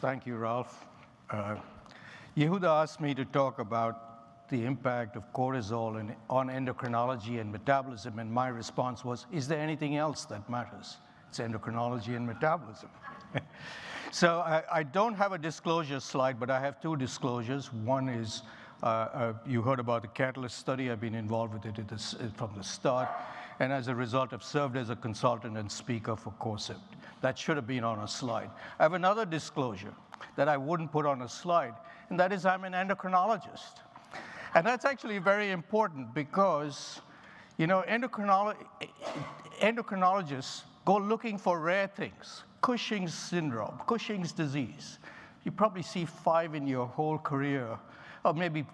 Thank you, Ralph. Yehuda asked me to talk about the impact of cortisol on endocrinology and metabolism, and my response was, is there anything else that matters? It's endocrinology and metabolism. So I don't have a disclosure slide, but I have two disclosures. One is, you heard about the Catalyst study. I've been involved with it from the start, and as a result, I've served as a consultant and speaker for Corcept. That should have been on a slide. I have another disclosure that I wouldn't put on a slide, and that is I'm an endocrinologist. And that's actually very important because, you know, endocrinologists go looking for rare things. Cushing's syndrome, Cushing's disease. You probably see 5 in your whole career, or maybe,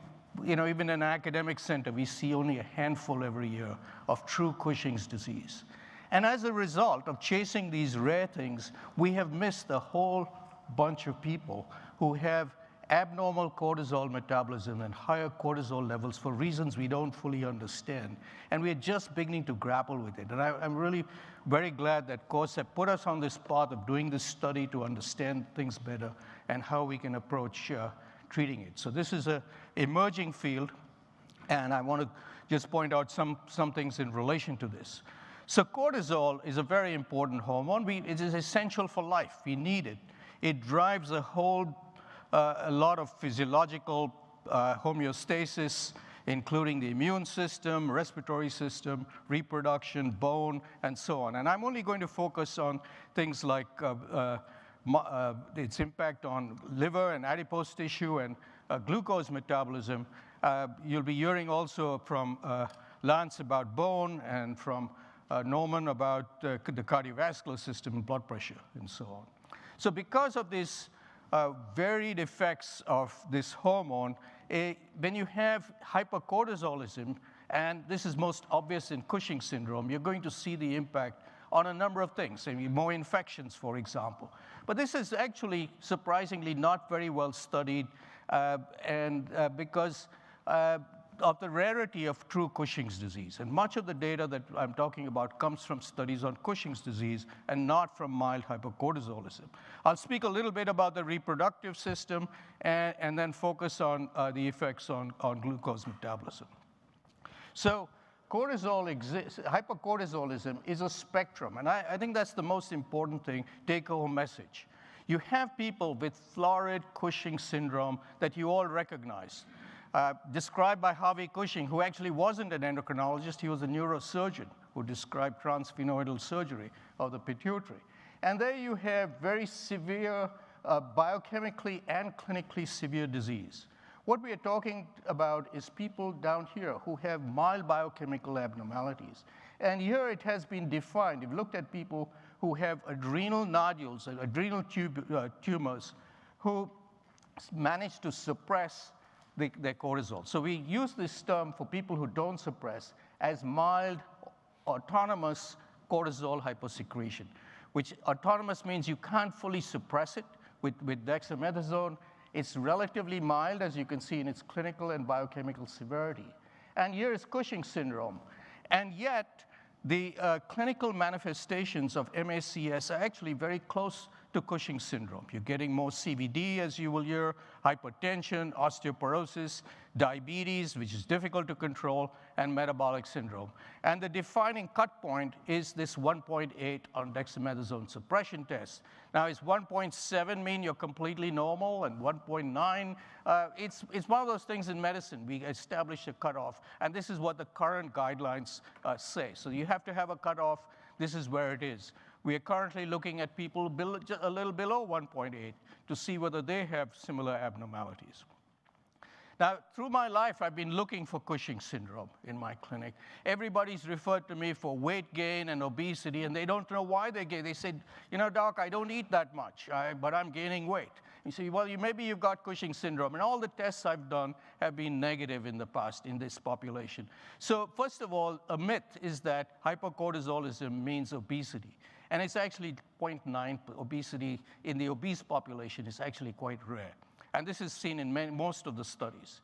you know, even in an academic center, we see only a handful every year of true Cushing's disease. And as a result of chasing these rare things, we have missed a whole bunch of people who have abnormal cortisol metabolism and higher cortisol levels for reasons we don't fully understand. And we're just beginning to grapple with it. And I'm really very glad that Corcept put us on this path of doing this study to understand things better and how we can approach treating it. So this is an emerging field, and I want to just point out some things in relation to this. So cortisol is a very important hormone. It is essential for life. We need it. It drives a lot of physiological homeostasis, including the immune system, respiratory system, reproduction, bone, and so on. And I'm only going to focus on things like its impact on liver and adipose tissue and glucose metabolism. You'll be hearing also from Lance about bone and from Norman about the cardiovascular system and blood pressure and so on. So because of these varied effects of this hormone, when you have hypercortisolism, and this is most obvious in Cushing's syndrome, you're going to see the impact on a number of things, more infections, for example. But this is actually surprisingly not very well studied, because of the rarity of true Cushing's disease. And much of the data that I'm talking about comes from studies on Cushing's disease and not from mild hypercortisolism. I'll speak a little bit about the reproductive system and then focus on the effects on glucose metabolism. So hypercortisolism is a spectrum, and I think that's the most important thing, take-home message. You have people with florid Cushing syndrome that you all recognize. Described by Harvey Cushing, who actually wasn't an endocrinologist. He was a neurosurgeon who described transsphenoidal surgery of the pituitary. And there you have very severe, biochemically and clinically severe disease. What we are talking about is people down here who have mild biochemical abnormalities. And here it has been defined. We've looked at people who have adrenal nodules, adrenal tumors, who manage to suppress their cortisol. So we use this term for people who don't suppress as mild autonomous cortisol hyposecretion, which autonomous means you can't fully suppress it with dexamethasone. It's relatively mild, as you can see in its clinical and biochemical severity. And here is Cushing's syndrome. And yet, the clinical manifestations of MACS are actually very close to Cushing's syndrome. You're getting more CVD, as you will hear, hypertension, osteoporosis, diabetes, which is difficult to control, and metabolic syndrome. And the defining cut point is this 1.8 on dexamethasone suppression test. Now, is 1.7 mean you're completely normal, and 1.9? It's one of those things in medicine. We establish a cutoff, and this is what the current guidelines say. So you have to have a cutoff. This is where it is. We are currently looking at people a little below 1.8 to see whether they have similar abnormalities. Now, through my life, I've been looking for Cushing's syndrome in my clinic. Everybody's referred to me for weight gain and obesity, and they don't know why they gain. They said, you know, doc, I don't eat that much, but I'm gaining weight. You say, well, maybe you've got Cushing's syndrome, and all the tests I've done have been negative in the past in this population. So first of all, a myth is that hypercortisolism means obesity. And it's actually 0.9 obesity in the obese population is actually quite rare. And this is seen in most of the studies.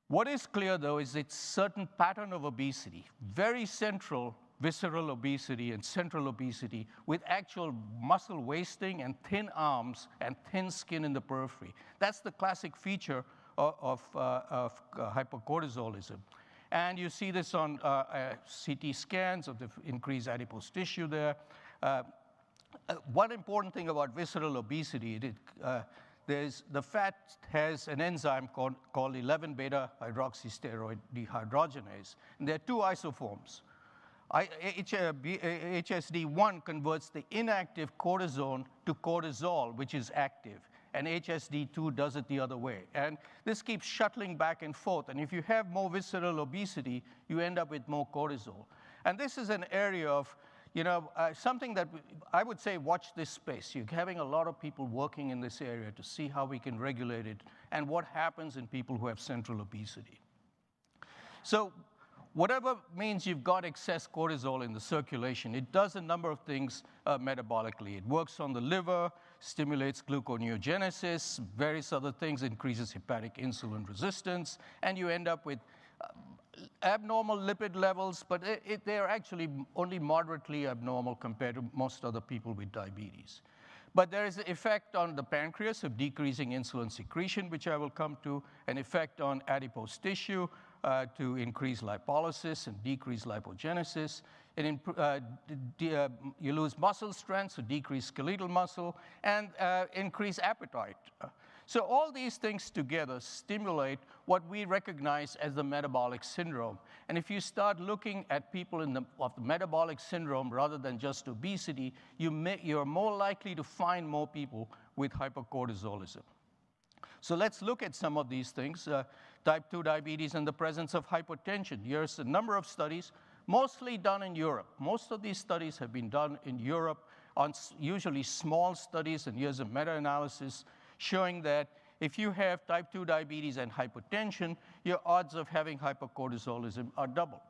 What is clear, though, is its certain pattern of obesity, very central visceral obesity and central obesity with actual muscle wasting and thin arms and thin skin in the periphery. That's the classic feature of hypercortisolism. And you see this on CT scans of the increased adipose tissue there. One important thing about visceral obesity, the fat has an enzyme called 11-beta-hydroxysteroid dehydrogenase. And there are two isoforms. HSD1 converts the inactive cortisone to cortisol, which is active. And HSD2 does it the other way. And this keeps shuttling back and forth. And if you have more visceral obesity, you end up with more cortisol. And this is an area of, something that I would say watch this space. You're having a lot of people working in this area to see how we can regulate it and what happens in people who have central obesity. So whatever means you've got excess cortisol in the circulation, it does a number of things metabolically. It works on the liver, stimulates gluconeogenesis, various other things, increases hepatic insulin resistance, and you end up with abnormal lipid levels, but they're actually only moderately abnormal compared to most other people with diabetes. But there is an effect on the pancreas of decreasing insulin secretion, which I will come to, an effect on adipose tissue to increase lipolysis and decrease lipogenesis. You lose muscle strength, so decrease skeletal muscle, and increase appetite. So all these things together stimulate what we recognize as the metabolic syndrome. And if you start looking at people of the metabolic syndrome rather than just obesity, you're more likely to find more people with hypercortisolism. So let's look at some of these things. Type 2 diabetes and the presence of hypertension. Here's a number of studies, mostly done in Europe. Most of these studies have been done in Europe on usually small studies, and here's a meta-analysis showing that if you have type 2 diabetes and hypertension, your odds of having hypercortisolism are doubled.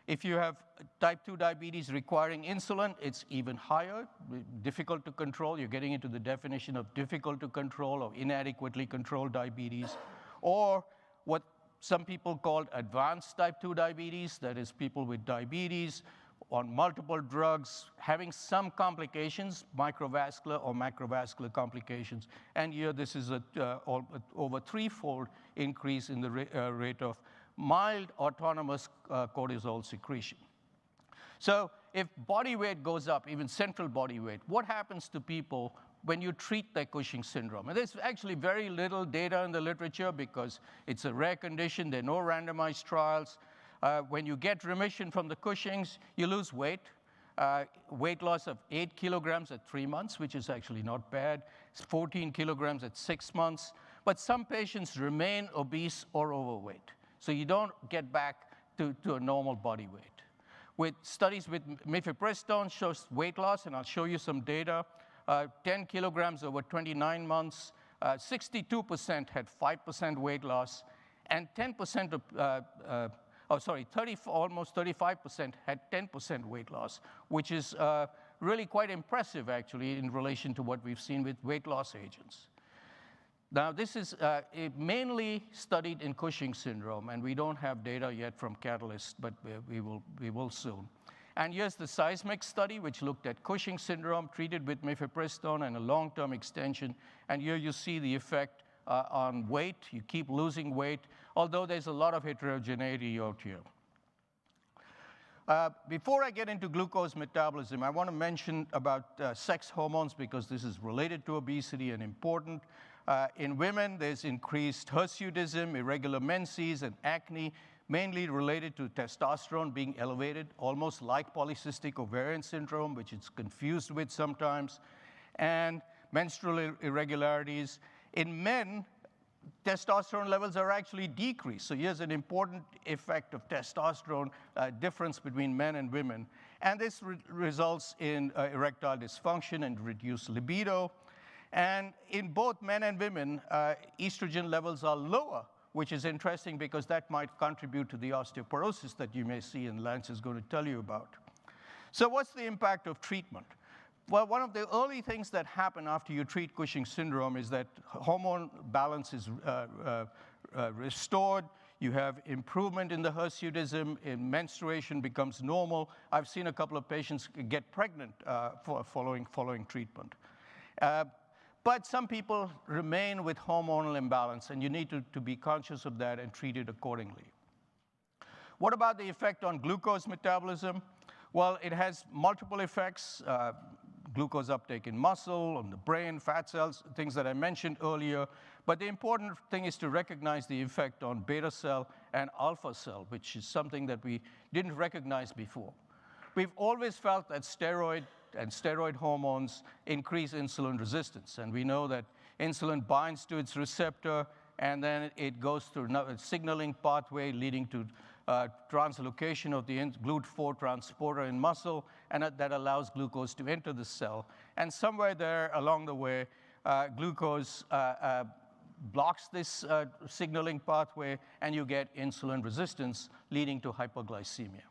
If you have type 2 diabetes requiring insulin, it's even higher, difficult to control. You're getting into the definition of difficult to control or inadequately controlled diabetes, or what some people call advanced type 2 diabetes, that is people with diabetes on multiple drugs, having some complications, microvascular or macrovascular complications. And here, this is over threefold increase in the rate of mild autonomous cortisol secretion. So if body weight goes up, even central body weight, what happens to people when you treat their Cushing's syndrome? And there's actually very little data in the literature because it's a rare condition. There are no randomized trials. When you get remission from the Cushing's, you lose weight. Weight loss of 8 kilograms at 3 months, which is actually not bad. It's 14 kilograms at 6 months. But some patients remain obese or overweight. So you don't get back to a normal body weight. With studies with mifepristone shows weight loss, and I'll show you some data. 10 kilograms over 29 months, 62% had 5% weight loss, and 10% of almost 35% had 10% weight loss, which is really quite impressive, actually, in relation to what we've seen with weight loss agents. Now, this is mainly studied in Cushing's syndrome, and we don't have data yet from Catalyst, but we will soon. And here's the seismic study, which looked at Cushing's syndrome treated with mifepristone and a long-term extension. And here you see the effect on weight. You keep losing weight, although there's a lot of heterogeneity out here. Before I get into glucose metabolism, I want to mention about sex hormones because this is related to obesity and important. In women, there's increased hirsutism, irregular menses, and acne, mainly related to testosterone being elevated, almost like polycystic ovarian syndrome, which it's confused with sometimes, and menstrual irregularities. In men, testosterone levels are actually decreased. So here's an important effect of testosterone difference between men and women. And this results in erectile dysfunction and reduced libido. And in both men and women, estrogen levels are lower, which is interesting because that might contribute to the osteoporosis that you may see, and Lance is going to tell you about. So what's the impact of treatment? Well, one of the early things that happen after you treat Cushing's syndrome is that hormone balance is restored. You have improvement in the hirsutism, in menstruation becomes normal. I've seen a couple of patients get pregnant following treatment. But some people remain with hormonal imbalance, and you need to be conscious of that and treat it accordingly. What about the effect on glucose metabolism? Well, it has multiple effects. Glucose uptake in muscle, on the brain, fat cells, things that I mentioned earlier. But the important thing is to recognize the effect on beta cell and alpha cell, which is something that we didn't recognize before. We've always felt that steroid and steroid hormones increase insulin resistance. And we know that insulin binds to its receptor, and then it goes through a signaling pathway leading to translocation of the GLUT4 transporter in muscle, and that allows glucose to enter the cell. And somewhere there along the way, glucose blocks this signaling pathway, and you get insulin resistance, leading to hypoglycemia.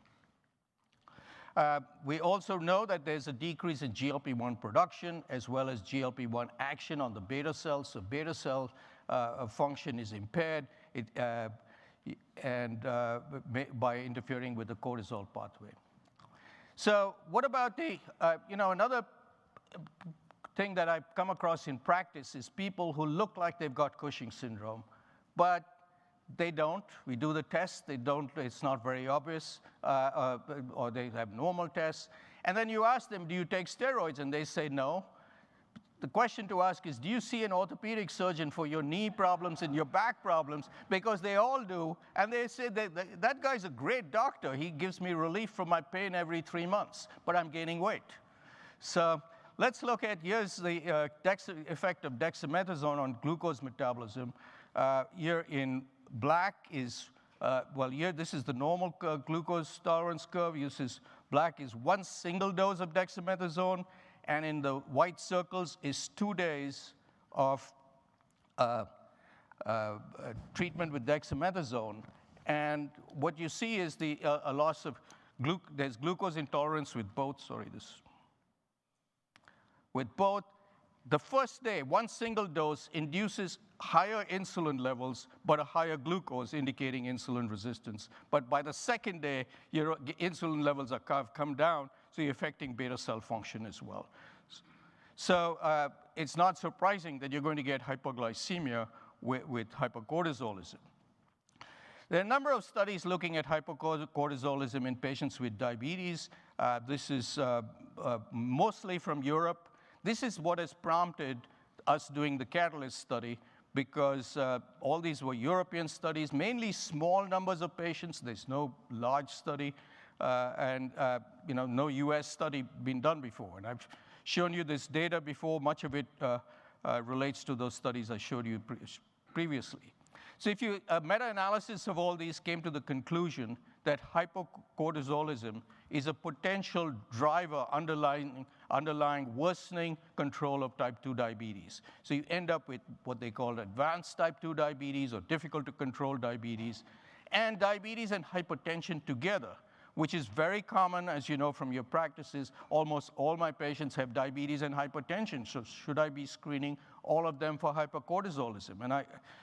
We also know that there's a decrease in GLP-1 production, as well as GLP-1 action on the beta cells. So beta cell function is impaired, by interfering with the cortisol pathway. So what about another thing that I've come across in practice is people who look like they've got Cushing's syndrome, but they don't. We do the test, they don't, it's not very obvious, or they have normal tests. And then you ask them, do you take steroids? And they say no. The question to ask is, do you see an orthopedic surgeon for your knee problems and your back problems? Because they all do, and they say that guy's a great doctor. He gives me relief from my pain every 3 months, but I'm gaining weight. So let's look at, here's the effect of dexamethasone on glucose metabolism. Here in black is, here this is the normal glucose tolerance curve. Black is 1 single dose of dexamethasone, and in the white circles is 2 days of treatment with dexamethasone. And what you see is a loss of there's glucose intolerance with both, with both. The first day, 1 single dose induces higher insulin levels, but a higher glucose, indicating insulin resistance. But by the second day, your insulin levels have come down, so you're affecting beta cell function as well. So it's not surprising that you're going to get hypoglycemia with hypercortisolism. There are a number of studies looking at hypercortisolism in patients with diabetes. This is mostly from Europe. This is what has prompted us doing the Catalyst study, because all these were European studies, mainly small numbers of patients. There's no large study, and no US study been done before. And I've shown you this data before. Much of it relates to those studies I showed you previously. So if a meta-analysis of all these came to the conclusion that hypocortisolism is a potential driver underlying worsening control of type 2 diabetes. So you end up with what they call advanced type 2 diabetes or difficult to control diabetes, and diabetes and hypertension together, which is very common, as you know from your practices. Almost all my patients have diabetes and hypertension, so should I be screening all of them for hypercortisolism? And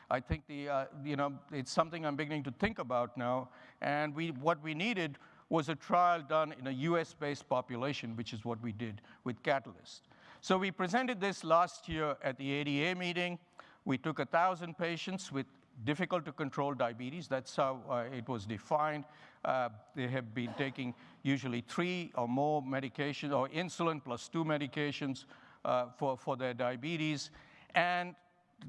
I think it's something I'm beginning to think about now, and what we needed was a trial done in a US-based population, which is what we did with Catalyst. So we presented this last year at the ADA meeting. We took 1,000 patients with difficult to control diabetes. That's how it was defined. They have been taking usually 3 or more medications, or insulin plus 2 medications for their diabetes. And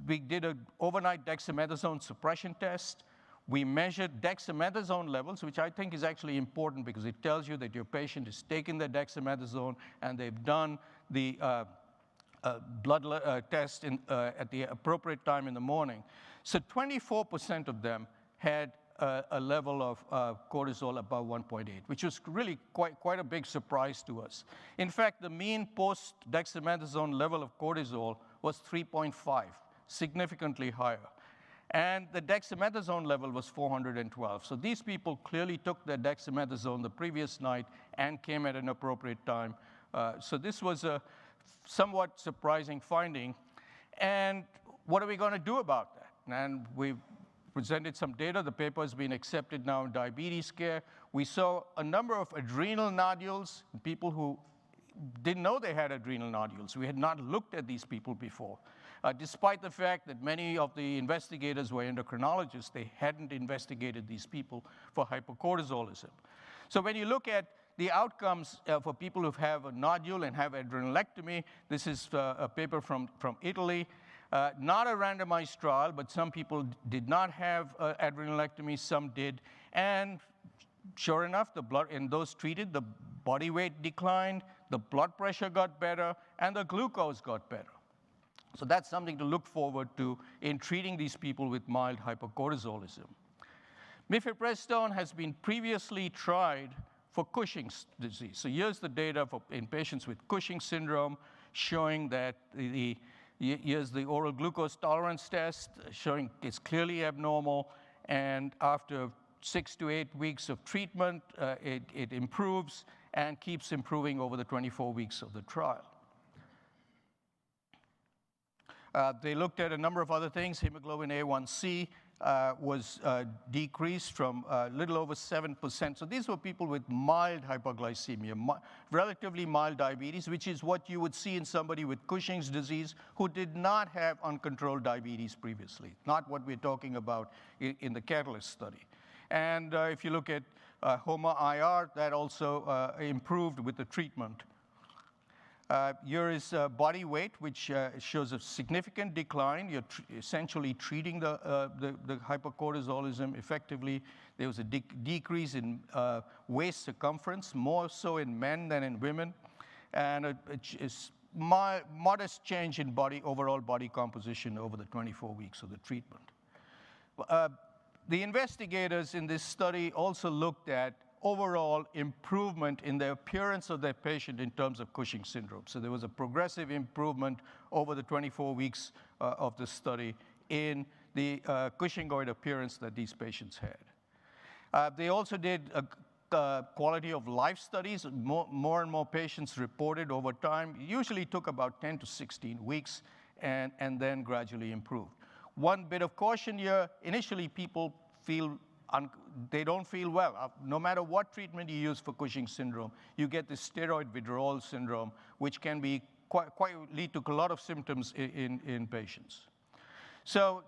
we did an overnight dexamethasone suppression test. We measured dexamethasone levels, which I think is actually important because it tells you that your patient is taking the dexamethasone and they've done the blood test at the appropriate time in the morning. So 24% of them had a level of cortisol above 1.8, which was really quite a big surprise to us. In fact, the mean post-dexamethasone level of cortisol was 3.5, significantly higher. And the dexamethasone level was 412. So these people clearly took their dexamethasone the previous night and came at an appropriate time. So this was a somewhat surprising finding. And what are we going to do about that? And we've presented some data. The paper has been accepted now in diabetes care. We saw a number of adrenal nodules in people who didn't know they had adrenal nodules. We had not looked at these people before. Despite the fact that many of the investigators were endocrinologists, they hadn't investigated these people for hypercortisolism. So when you look at the outcomes for people who have a nodule and have adrenalectomy, this is a paper from Italy. Not a randomized trial, but some people did not have adrenalectomy, some did. And sure enough, the blood in those treated, the body weight declined, the blood pressure got better, and the glucose got better. So that's something to look forward to in treating these people with mild hypercortisolism. Mifepristone has been previously tried for Cushing's disease. So here's the data in patients with Cushing's syndrome showing that here's the oral glucose tolerance test showing it's clearly abnormal, and after 6 to 8 weeks of treatment, it improves and keeps improving over the 24 weeks of the trial. They looked at a number of other things. Hemoglobin A1C was decreased from a little over 7%. So these were people with mild hypoglycemia, relatively mild diabetes, which is what you would see in somebody with Cushing's disease who did not have uncontrolled diabetes previously, not what we're talking about in the Catalyst study. And if you look at HOMA-IR, that also improved with the treatment. Here is body weight, which shows a significant decline. You're essentially treating the hypercortisolism effectively. There was a decrease in waist circumference, more so in men than in women, and a modest change in overall body composition over the 24 weeks of the treatment. The investigators in this study also looked at overall improvement in the appearance of their patient in terms of Cushing's syndrome. So there was a progressive improvement over the 24 weeks of the study in the Cushingoid appearance that these patients had. They also did quality of life studies. More and more patients reported over time. It usually took about 10 to 16 weeks and then gradually improved. One bit of caution here, initially people they don't feel well. No matter what treatment you use for Cushing's syndrome, you get this steroid withdrawal syndrome, which can be lead to a lot of symptoms in patients. So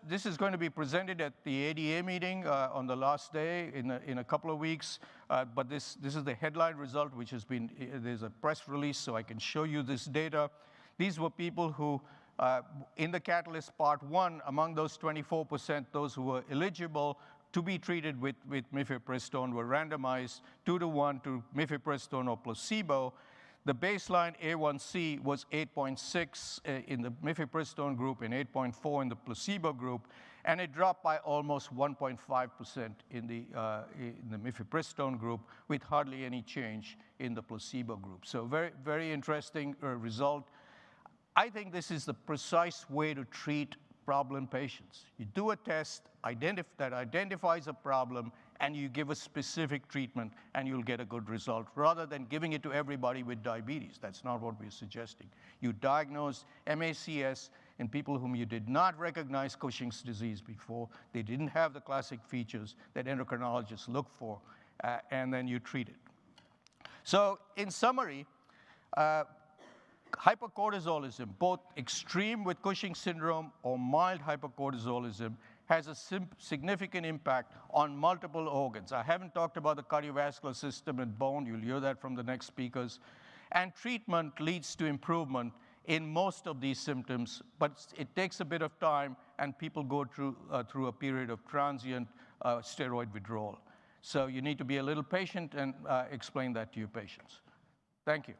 this is going to be presented at the ADA meeting on the last day in a couple of weeks. But this is the headline result, which has been, there's a press release, so I can show you this data. These were people who, in the Catalyst Part 1, among those 24%, those who were eligible to be treated with mifepristone were randomized 2-to-1 to mifepristone or placebo. The baseline A1C was 8.6 in the mifepristone group and 8.4 in the placebo group, and it dropped by almost 1.5% in the mifepristone group with hardly any change in the placebo group. So very, very interesting result. I think this is the precise way to treat problem patients. You do a test that identifies a problem, and you give a specific treatment, and you'll get a good result, rather than giving it to everybody with diabetes. That's not what we're suggesting. You diagnose MACS in people whom you did not recognize Cushing's disease before. They didn't have the classic features that endocrinologists look for, and then you treat it. So in summary, hypercortisolism, both extreme with Cushing's syndrome or mild hypercortisolism, has a significant impact on multiple organs. I haven't talked about the cardiovascular system and bone. You'll hear that from the next speakers. And treatment leads to improvement in most of these symptoms, but it takes a bit of time, and people go through a period of transient steroid withdrawal. So you need to be a little patient and explain that to your patients. Thank you.